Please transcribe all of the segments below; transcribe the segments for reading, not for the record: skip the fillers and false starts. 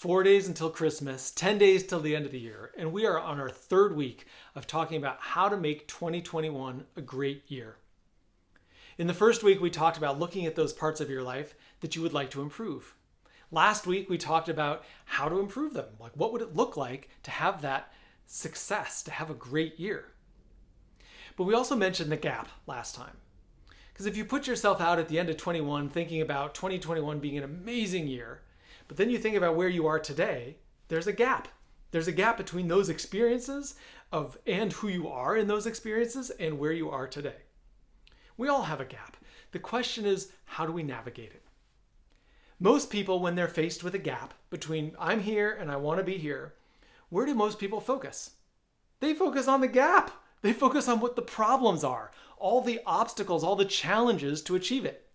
4 days until Christmas, 10 days till the end of the year, and we are on our third week of talking about how to make 2021 a great year. In the first week, we talked about looking at those parts of your life that you would like to improve. Last week, we talked about how to improve them. Like, what would it look like to have that success, to have a great year? But we also mentioned the gap last time. Because if you put yourself out at the end of 21 thinking about 2021 being an amazing year, but then you think about where you are today, there's a gap. There's a gap between those experiences and who you are in those experiences and where you are today. We all have a gap. The question is, how do we navigate it? Most people, when they're faced with a gap between I'm here and I want to be here, where do most people focus? They focus on the gap. They focus on what the problems are, all the obstacles, all the challenges to achieve it.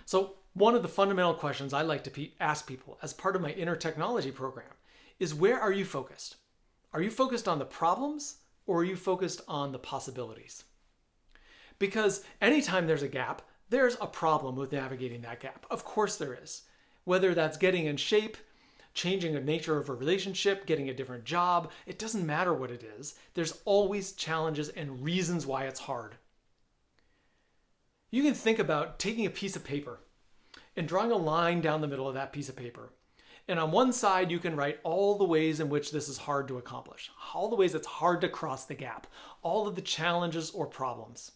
So one of the fundamental questions I like to ask people as part of my inner technology program is, where are you focused? Are you focused on the problems, or are you focused on the possibilities? Because anytime there's a gap, there's a problem with navigating that gap. Of course there is. Whether that's getting in shape, changing the nature of a relationship, getting a different job, it doesn't matter what it is. There's always challenges and reasons why it's hard. You can think about taking a piece of paper and drawing a line down the middle of that piece of paper. And on one side, you can write all the ways in which this is hard to accomplish, all the ways it's hard to cross the gap, all of the challenges or problems.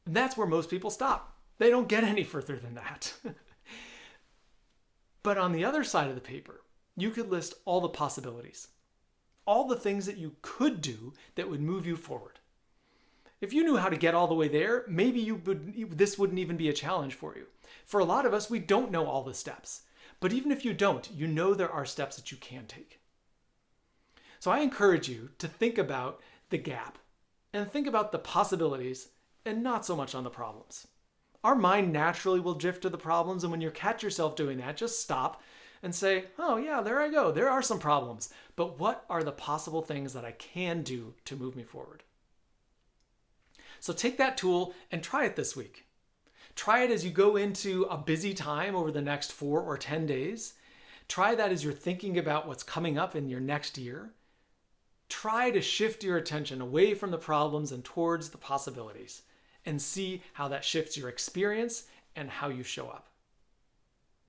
And that's where most people stop. They don't get any further than that. But on the other side of the paper, you could list all the possibilities, all the things that you could do that would move you forward. If you knew how to get all the way there, maybe this wouldn't even be a challenge for you. For a lot of us, we don't know all the steps. But even if you don't, you know there are steps that you can take. So I encourage you to think about the gap and think about the possibilities and not so much on the problems. Our mind naturally will drift to the problems, and when you catch yourself doing that, just stop and say, oh yeah, there I go. There are some problems, but what are the possible things that I can do to move me forward? So take that tool and try it this week. Try it as you go into a busy time over the next 4 or 10 days. Try that as you're thinking about what's coming up in your next year. Try to shift your attention away from the problems and towards the possibilities, and see how that shifts your experience and how you show up.